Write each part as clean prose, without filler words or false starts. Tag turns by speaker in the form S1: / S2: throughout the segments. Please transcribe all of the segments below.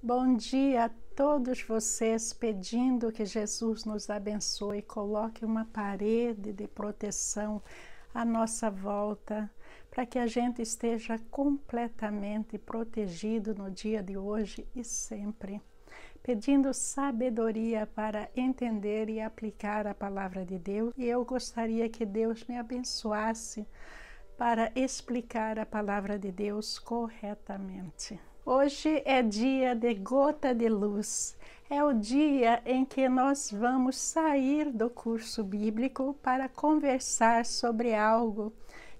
S1: Bom dia a todos vocês, pedindo que Jesus nos abençoe, coloque uma parede de proteção à nossa volta, para que a gente esteja completamente protegido no dia de hoje e sempre. Pedindo sabedoria para entender e aplicar a palavra de Deus, e eu gostaria que Deus me abençoasse para explicar a palavra de Deus corretamente. Hoje é dia de gota de luz. É o dia em que nós vamos sair do curso bíblico para conversar sobre algo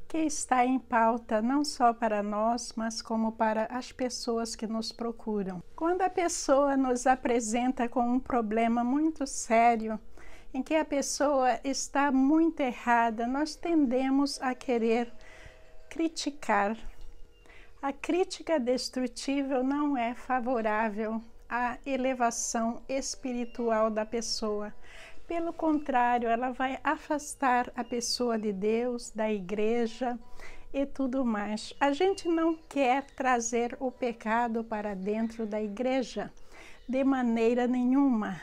S1: que está em pauta não só para nós, mas como para as pessoas que nos procuram. Quando a pessoa nos apresenta com um problema muito sério, em que a pessoa está muito errada, nós tendemos a querer criticar. A crítica destrutível não é favorável à elevação espiritual da pessoa. Pelo contrário, ela vai afastar a pessoa de Deus, da igreja e tudo mais. A gente não quer trazer o pecado para dentro da igreja de maneira nenhuma.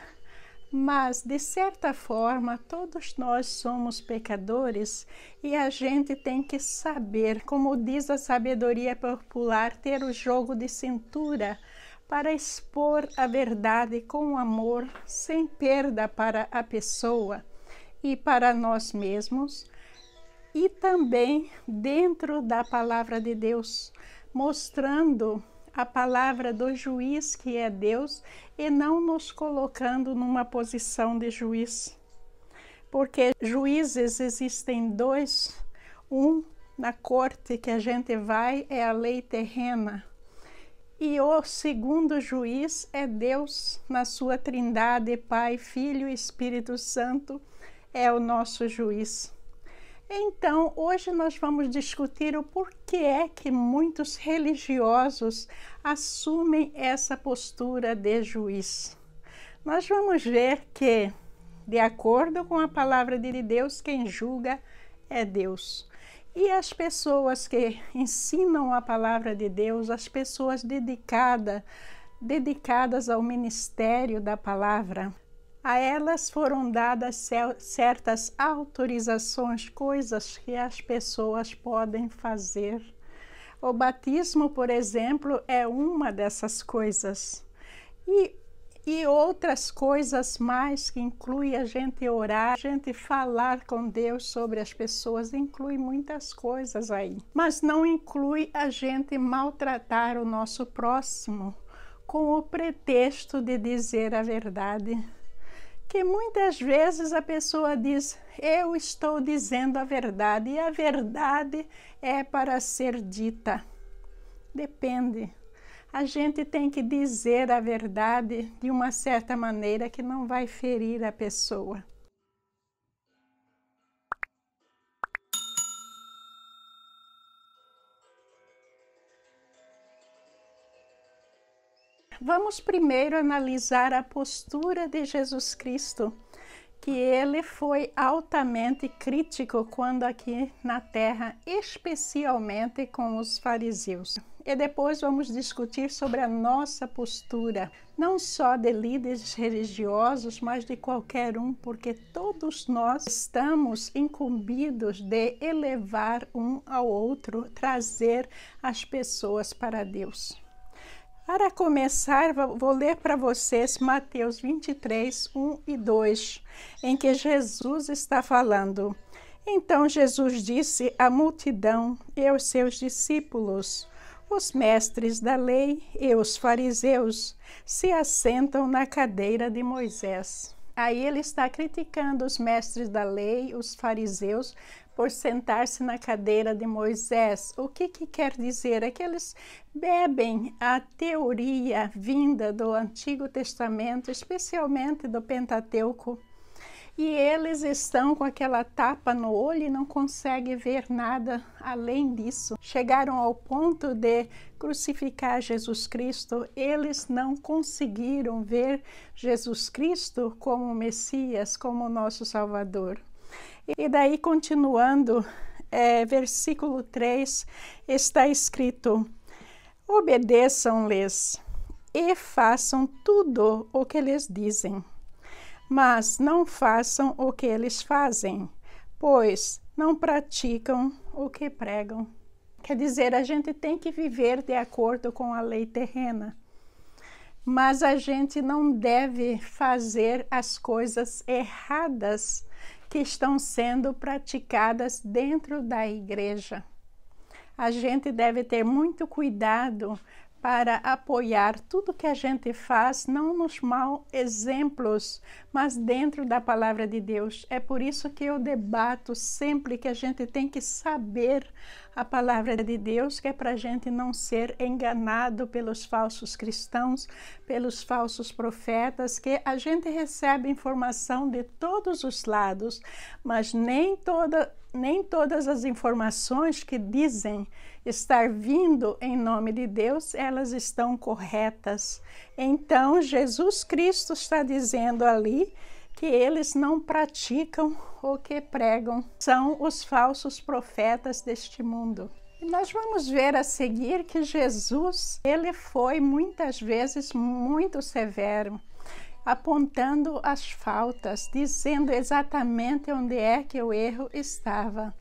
S1: Mas, de certa forma, todos nós somos pecadores e a gente tem que saber, como diz a sabedoria popular, ter o jogo de cintura para expor a verdade com amor, sem perda para a pessoa e para nós mesmos, e também dentro da palavra de Deus, mostrando a palavra do juiz que é Deus e não nos colocando numa posição de juiz. Porque juízes existem dois, um na corte que a gente vai é a lei terrena e o segundo juiz é Deus na sua trindade, Pai, Filho e Espírito Santo é o nosso juiz. Então, hoje nós vamos discutir o porquê é que muitos religiosos assumem essa postura de juiz. Nós vamos ver que, de acordo com a palavra de Deus, quem julga é Deus. E as pessoas que ensinam a palavra de Deus, as pessoas dedicadas ao ministério da palavra, a elas foram dadas certas autorizações, coisas que as pessoas podem fazer. O batismo, por exemplo, é uma dessas coisas. E outras coisas mais que inclui a gente orar, a gente falar com Deus sobre as pessoas, inclui muitas coisas aí. Mas não inclui a gente maltratar o nosso próximo com o pretexto de dizer a verdade. Que muitas vezes a pessoa diz, eu estou dizendo a verdade, e a verdade é para ser dita. Depende. A gente tem que dizer a verdade de uma certa maneira que não vai ferir a pessoa. Vamos primeiro analisar a postura de Jesus Cristo, que ele foi altamente crítico quando aqui na terra, especialmente com os fariseus. E depois vamos discutir sobre a nossa postura, não só de líderes religiosos, mas de qualquer um, porque todos nós estamos incumbidos de elevar um ao outro, trazer as pessoas para Deus. Para começar, vou ler para vocês Mateus 23, 1 e 2, em que Jesus está falando. Então Jesus disse à multidão e aos seus discípulos, os mestres da lei e os fariseus se assentam na cadeira de Moisés. Aí ele está criticando os mestres da lei, os fariseus, por sentar-se na cadeira de Moisés. O que quer dizer? É que eles bebem a teoria vinda do Antigo Testamento, especialmente do Pentateuco, e eles estão com aquela tapa no olho e não conseguem ver nada além disso. Chegaram ao ponto de crucificar Jesus Cristo, eles não conseguiram ver Jesus Cristo como Messias, como nosso Salvador. E daí, continuando, versículo 3, está escrito, obedeçam-lhes e façam tudo o que eles dizem. Mas não façam o que eles fazem, pois não praticam o que pregam. Quer dizer, a gente tem que viver de acordo com a lei terrena, mas a gente não deve fazer as coisas erradas que estão sendo praticadas dentro da igreja. A gente deve ter muito cuidado para apoiar tudo que a gente faz, não nos maus exemplos, mas dentro da palavra de Deus. É por isso que eu debato sempre que a gente tem que saber a palavra de Deus, que é para a gente não ser enganado pelos falsos cristãos, pelos falsos profetas, que a gente recebe informação de todos os lados, mas nem todas as informações que dizem estar vindo em nome de Deus, elas estão corretas. Então, Jesus Cristo está dizendo ali que eles não praticam o que pregam. São os falsos profetas deste mundo. E nós vamos ver a seguir que Jesus, ele foi muitas vezes muito severo, apontando as faltas, dizendo exatamente onde é que o erro estava.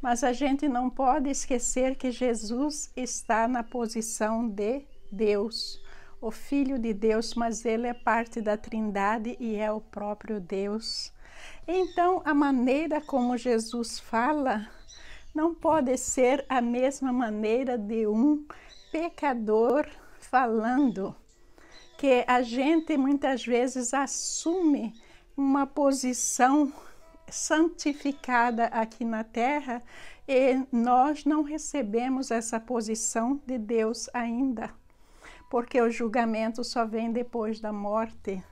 S1: Mas a gente não pode esquecer que Jesus está na posição de Deus, o Filho de Deus, mas ele é parte da Trindade e é o próprio Deus. Então, a maneira como Jesus fala não pode ser a mesma maneira de um pecador falando, que a gente muitas vezes assume uma posição santificada aqui na terra e nós não recebemos essa posição de Deus ainda, porque o julgamento só vem depois da morte.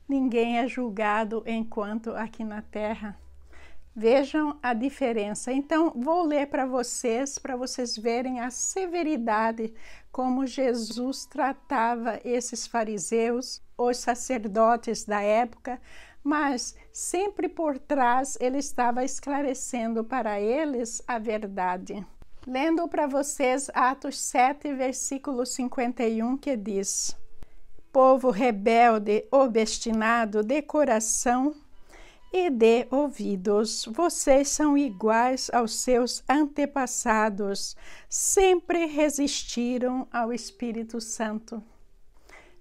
S1: Ninguém é julgado enquanto aqui na terra. Vejam a diferença. Então, vou ler para vocês verem a severidade como Jesus tratava esses fariseus, os sacerdotes da época, mas sempre por trás ele estava esclarecendo para eles a verdade. Lendo para vocês Atos 7, versículo 51, que diz: Povo rebelde, obstinado de coração e de ouvidos, vocês são iguais aos seus antepassados, sempre resistiram ao Espírito Santo.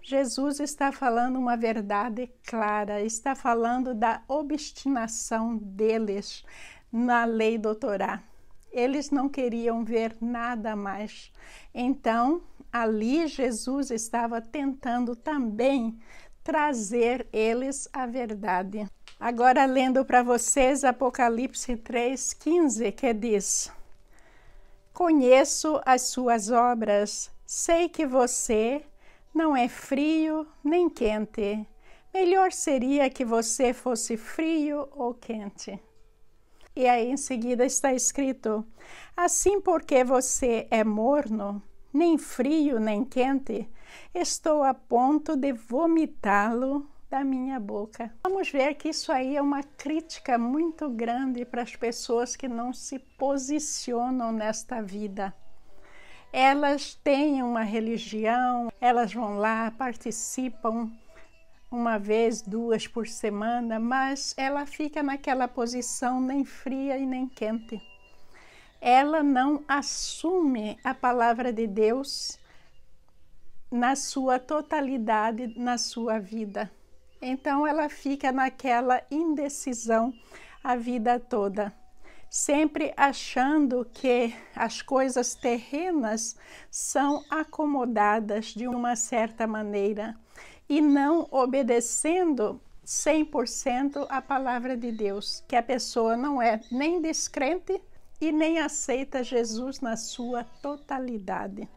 S1: Jesus está falando uma verdade clara, está falando da obstinação deles na lei do Torá. Eles não queriam ver nada mais. Então, ali Jesus estava tentando também trazer eles a verdade. Agora, lendo para vocês Apocalipse 3:15, que diz: Conheço as suas obras, sei que você não é frio nem quente. Melhor seria que você fosse frio ou quente. E aí em seguida está escrito: assim porque você é morno, nem frio nem quente, estou a ponto de vomitá-lo da minha boca. Vamos ver que isso aí é uma crítica muito grande para as pessoas que não se posicionam nesta vida. Elas têm uma religião, elas vão lá, participam uma vez, duas por semana, mas ela fica naquela posição nem fria e nem quente. Ela não assume a palavra de Deus na sua totalidade, na sua vida. Então ela fica naquela indecisão a vida toda, sempre achando que as coisas terrenas são acomodadas de uma certa maneira e não obedecendo 100% a palavra de Deus, que a pessoa não é nem descrente e nem aceita Jesus na sua totalidade.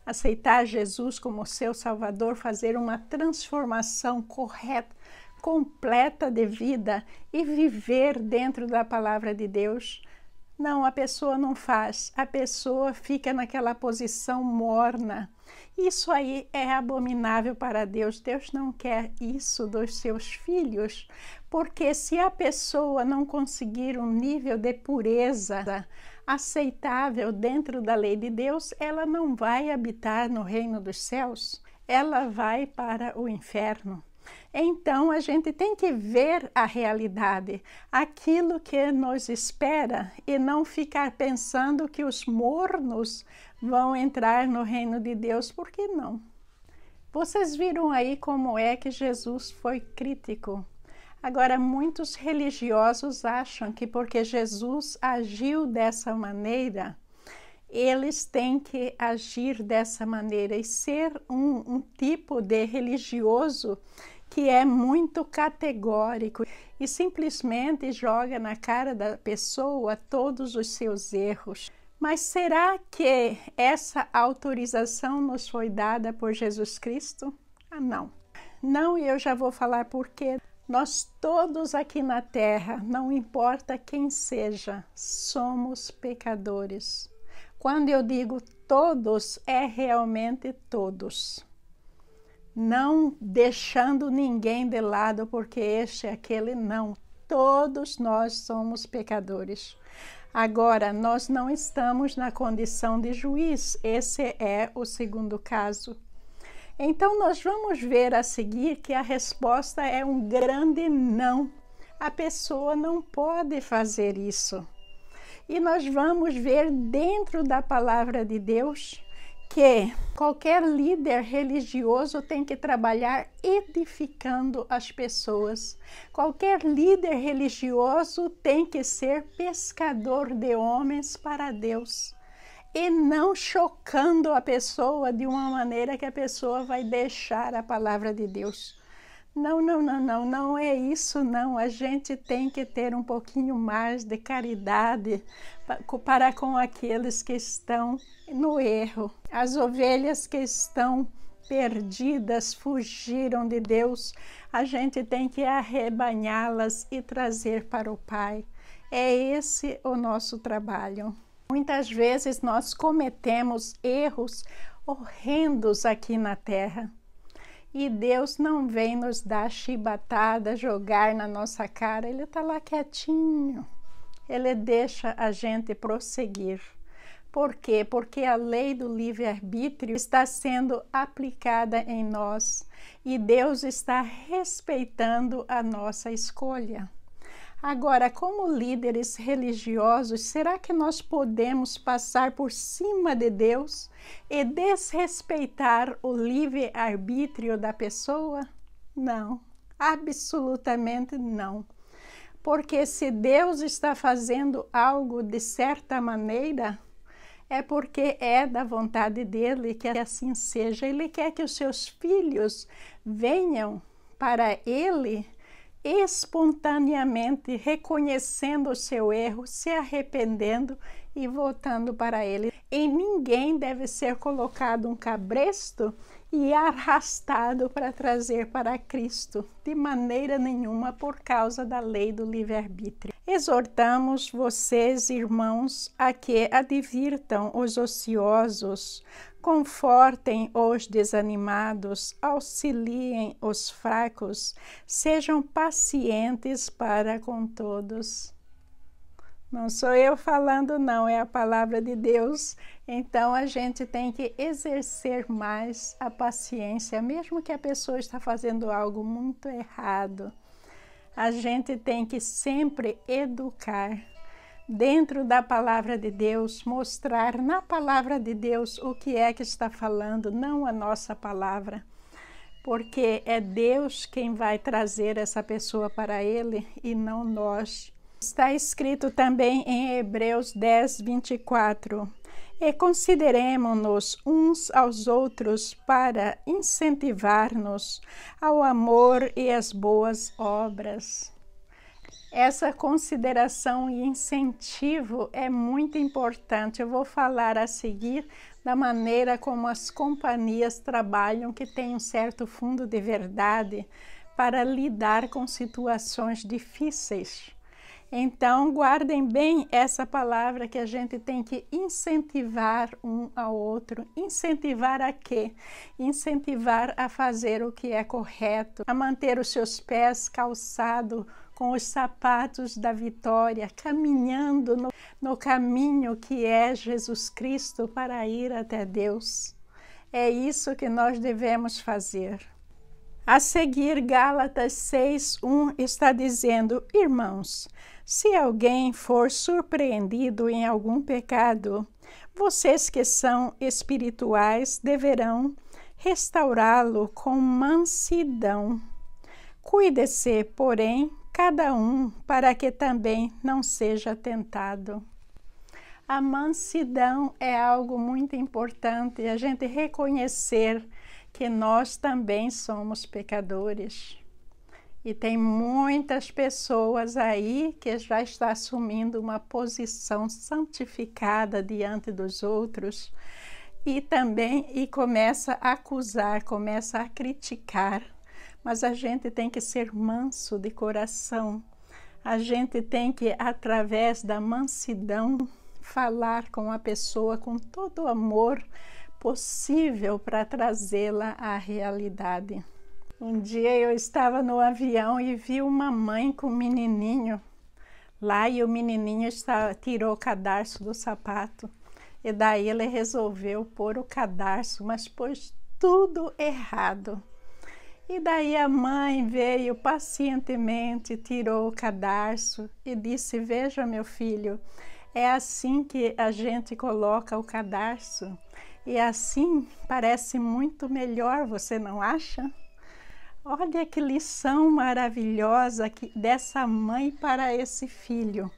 S1: Aceitar Jesus como seu Salvador, fazer uma transformação correta, completa de vida e viver dentro da palavra de Deus. Não, a pessoa não faz, a pessoa fica naquela posição morna. Isso aí é abominável para Deus. Deus não quer isso dos seus filhos, porque se a pessoa não conseguir um nível de pureza aceitável dentro da lei de Deus, ela não vai habitar no reino dos céus. ela vai para o inferno. Então, a gente tem que ver a realidade, aquilo que nos espera, e não ficar pensando que os mornos vão entrar no reino de Deus, por que não? Vocês viram aí como é que Jesus foi crítico. Agora, muitos religiosos acham que porque Jesus agiu dessa maneira, eles têm que agir dessa maneira e ser um tipo de religioso que é muito categórico e simplesmente joga na cara da pessoa todos os seus erros. Mas será que essa autorização nos foi dada por Jesus Cristo? Ah, não. Não, e eu já vou falar por quê. Nós todos aqui na terra, não importa quem seja, somos pecadores. Quando eu digo todos, é realmente todos. Não deixando ninguém de lado, porque este e aquele, não. Todos nós somos pecadores. Agora, nós não estamos na condição de juiz. Esse é o segundo caso. Então, nós vamos ver a seguir que a resposta é um grande não. A pessoa não pode fazer isso. E nós vamos ver dentro da palavra de Deus que qualquer líder religioso tem que trabalhar edificando as pessoas. Qualquer líder religioso tem que ser pescador de homens para Deus. E não chocando a pessoa de uma maneira que a pessoa vai deixar a palavra de Deus. Não é isso não. A gente tem que ter um pouquinho mais de caridade para com aqueles que estão no erro. As ovelhas que estão perdidas, fugiram de Deus, a gente tem que arrebanhá-las e trazer para o Pai. É esse o nosso trabalho. Muitas vezes nós cometemos erros horrendos aqui na terra. E Deus não vem nos dar chibatada, jogar na nossa cara. Ele está lá quietinho. Ele deixa a gente prosseguir. Por quê? Porque a lei do livre-arbítrio está sendo aplicada em nós. E Deus está respeitando a nossa escolha. Agora, como líderes religiosos, será que nós podemos passar por cima de Deus e desrespeitar o livre-arbítrio da pessoa? Não, absolutamente não. Porque se Deus está fazendo algo de certa maneira, é porque é da vontade dele que assim seja. Ele quer que os seus filhos venham para ele espontaneamente, reconhecendo o seu erro, se arrependendo e voltando para ele. Em ninguém deve ser colocado um cabresto e arrastado para trazer para Cristo, de maneira nenhuma, por causa da lei do livre-arbítrio. Exortamos vocês, irmãos, a que advirtam os ociosos, confortem os desanimados, auxiliem os fracos, sejam pacientes para com todos. Não sou eu falando, não, é a palavra de Deus. Então, a gente tem que exercer mais a paciência, mesmo que a pessoa está fazendo algo muito errado. A gente tem que sempre educar dentro da palavra de Deus, mostrar na palavra de Deus o que é que está falando, não a nossa palavra. Porque é Deus quem vai trazer essa pessoa para ele e não nós. Está escrito também em Hebreus 10, 24. E consideremo-nos uns aos outros para incentivar-nos ao amor e às boas obras. Essa consideração e incentivo é muito importante. Eu vou falar a seguir da maneira como as companhias trabalham, que tem um certo fundo de verdade para lidar com situações difíceis. Então, guardem bem essa palavra que a gente tem que incentivar um ao outro. Incentivar a quê? Incentivar a fazer o que é correto, a manter os seus pés calçados com os sapatos da vitória, caminhando no caminho que é Jesus Cristo para ir até Deus. É isso que nós devemos fazer. A seguir, Gálatas 6:1 está dizendo: irmãos, se alguém for surpreendido em algum pecado, vocês que são espirituais deverão restaurá-lo com mansidão. Cuide-se, porém, cada um, para que também não seja tentado. A mansidão é algo muito importante, a gente reconhecer que nós também somos pecadores. E tem muitas pessoas aí que já estão assumindo uma posição santificada diante dos outros e começa a acusar, começa a criticar. Mas a gente tem que ser manso de coração. A gente tem que, através da mansidão, falar com a pessoa com todo o amor possível para trazê-la à realidade. Um dia eu estava no avião e vi uma mãe com um menininho lá e o menininho tirou o cadarço do sapato e daí ele resolveu pôr o cadarço, mas pôs tudo errado. E daí a mãe veio pacientemente, tirou o cadarço e disse: veja, meu filho, é assim que a gente coloca o cadarço e assim parece muito melhor, você não acha? Olha que lição maravilhosa dessa mãe para esse filho.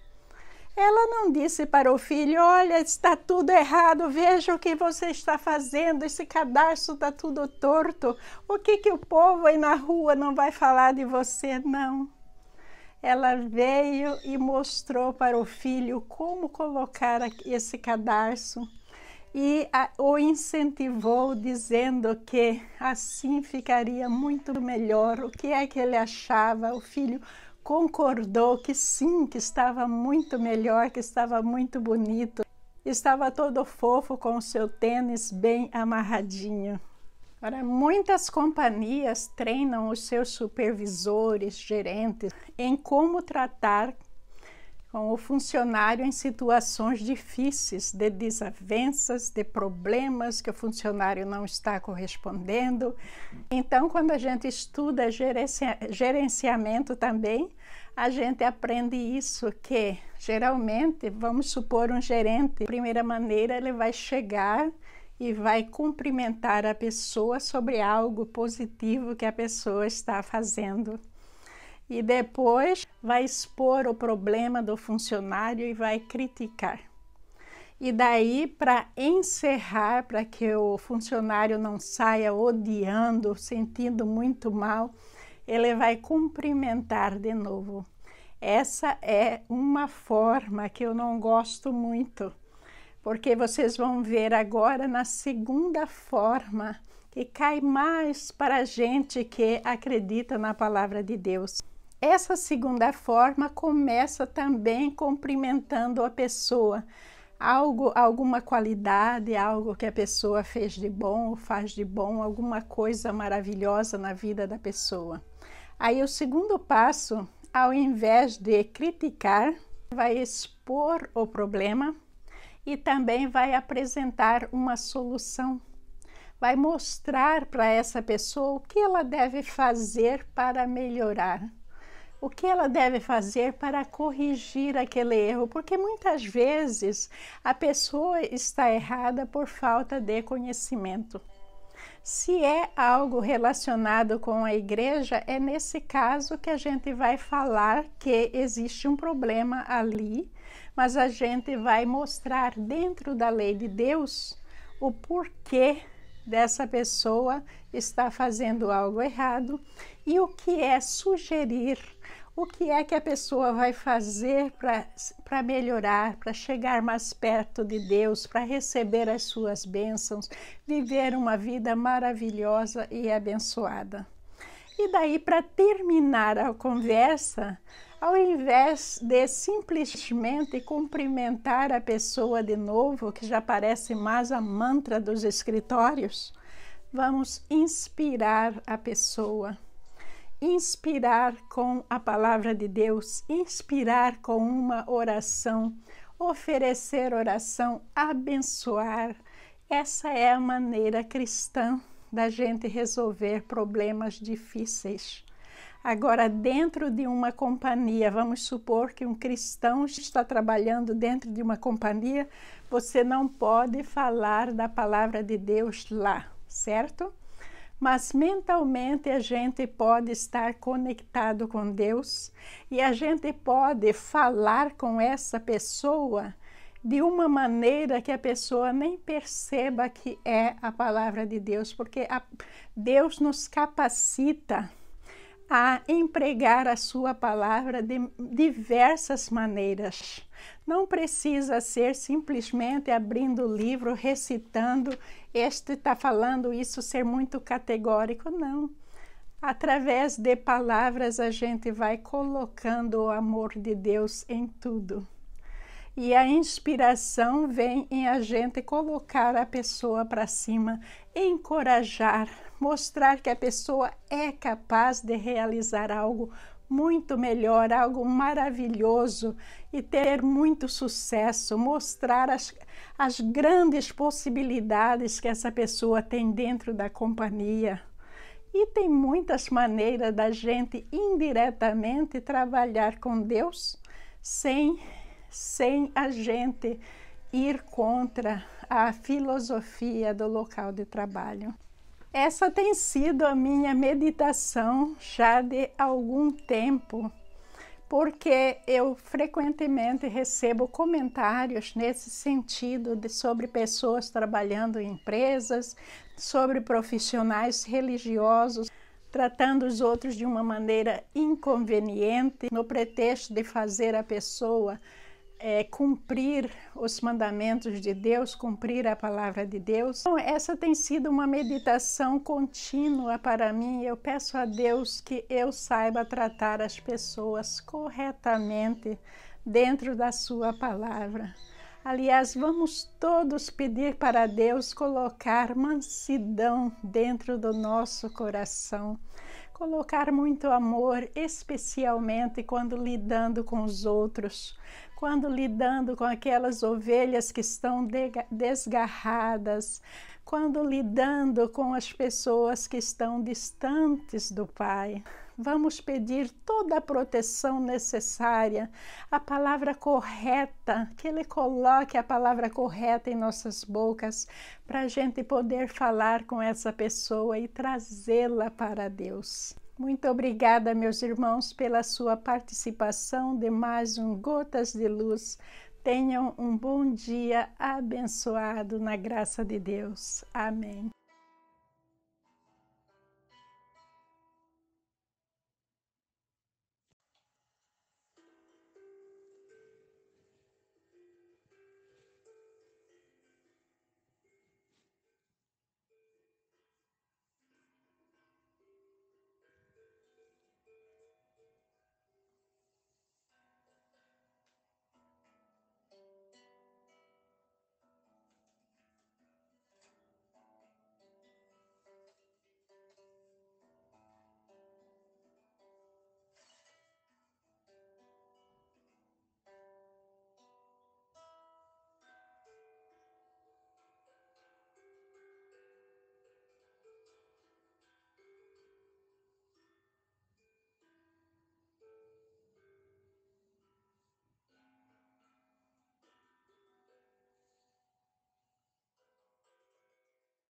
S1: Ela não disse para o filho: olha, está tudo errado, veja o que você está fazendo, esse cadarço está tudo torto, o que o povo aí na rua não vai falar de você? Não. Ela veio e mostrou para o filho como colocar esse cadarço e o incentivou, dizendo que assim ficaria muito melhor. O que é que ele achava? O filho concordou que sim, que estava muito melhor, que estava muito bonito. Estava todo fofo com o seu tênis bem amarradinho. Ora, muitas companhias treinam os seus supervisores, gerentes, em como tratar com o funcionário em situações difíceis, de desavenças, de problemas que o funcionário não está correspondendo. Então, quando a gente estuda gerenciamento também, a gente aprende isso, que geralmente, vamos supor, um gerente, de primeira maneira, ele vai chegar e vai cumprimentar a pessoa sobre algo positivo que a pessoa está fazendo. E depois vai expor o problema do funcionário e vai criticar. E daí, para encerrar, para que o funcionário não saia odiando, sentindo muito mal, ele vai cumprimentar de novo. Essa é uma forma que eu não gosto muito, porque vocês vão ver agora na segunda forma que cai mais para a gente que acredita na palavra de Deus. Essa segunda forma começa também cumprimentando a pessoa, alguma qualidade, algo que a pessoa fez de bom ou faz de bom, alguma coisa maravilhosa na vida da pessoa. Aí o segundo passo, ao invés de criticar, vai expor o problema e também vai apresentar uma solução. Vai mostrar para essa pessoa o que ela deve fazer para melhorar. O que ela deve fazer para corrigir aquele erro, porque muitas vezes a pessoa está errada por falta de conhecimento. Se é algo relacionado com a igreja, é nesse caso que a gente vai falar que existe um problema ali, mas a gente vai mostrar dentro da lei de Deus o porquê dessa pessoa está fazendo algo errado e o que é sugerir, o que é que a pessoa vai fazer para melhorar, para chegar mais perto de Deus, para receber as suas bênçãos, viver uma vida maravilhosa e abençoada. E daí, para terminar a conversa, ao invés de simplesmente cumprimentar a pessoa de novo, que já parece mais a mantra dos escritórios, vamos inspirar a pessoa. Inspirar com a palavra de Deus, inspirar com uma oração, oferecer oração, abençoar Essa é a maneira cristã da gente resolver problemas difíceis. Agora, dentro de uma companhia, vamos supor que um cristão está trabalhando dentro de uma companhia, você não pode falar da palavra de Deus lá, certo? Mas mentalmente a gente pode estar conectado com Deus e a gente pode falar com essa pessoa de uma maneira que a pessoa nem perceba que é a palavra de Deus, porque Deus nos capacita a empregar a sua palavra de diversas maneiras. Não precisa ser simplesmente abrindo o livro, recitando, este está falando isso, ser muito categórico, não. Através de palavras a gente vai colocando o amor de Deus em tudo. E a inspiração vem em a gente colocar a pessoa para cima, encorajar, mostrar que a pessoa é capaz de realizar algo muito melhor, algo maravilhoso e ter muito sucesso, mostrar as grandes possibilidades que essa pessoa tem dentro da companhia. E tem muitas maneiras da gente indiretamente trabalhar com Deus sem a gente ir contra a filosofia do local de trabalho. Essa tem sido a minha meditação já de algum tempo, porque eu frequentemente recebo comentários nesse sentido sobre pessoas trabalhando em empresas, sobre profissionais religiosos, tratando os outros de uma maneira inconveniente, no pretexto de fazer a pessoa cumprir os mandamentos de Deus, cumprir a palavra de Deus. Então, essa tem sido uma meditação contínua para mim. Eu peço a Deus que eu saiba tratar as pessoas corretamente dentro da sua palavra. Aliás, vamos todos pedir para Deus colocar mansidão dentro do nosso coração, colocar muito amor, especialmente quando lidando com os outros, quando lidando com aquelas ovelhas que estão desgarradas, quando lidando com as pessoas que estão distantes do Pai. Vamos pedir toda a proteção necessária, a palavra correta, que Ele coloque a palavra correta em nossas bocas, para a gente poder falar com essa pessoa e trazê-la para Deus. Muito obrigada, meus irmãos, pela sua participação de mais um Gotas de Luz. Tenham um bom dia abençoado na graça de Deus. Amém.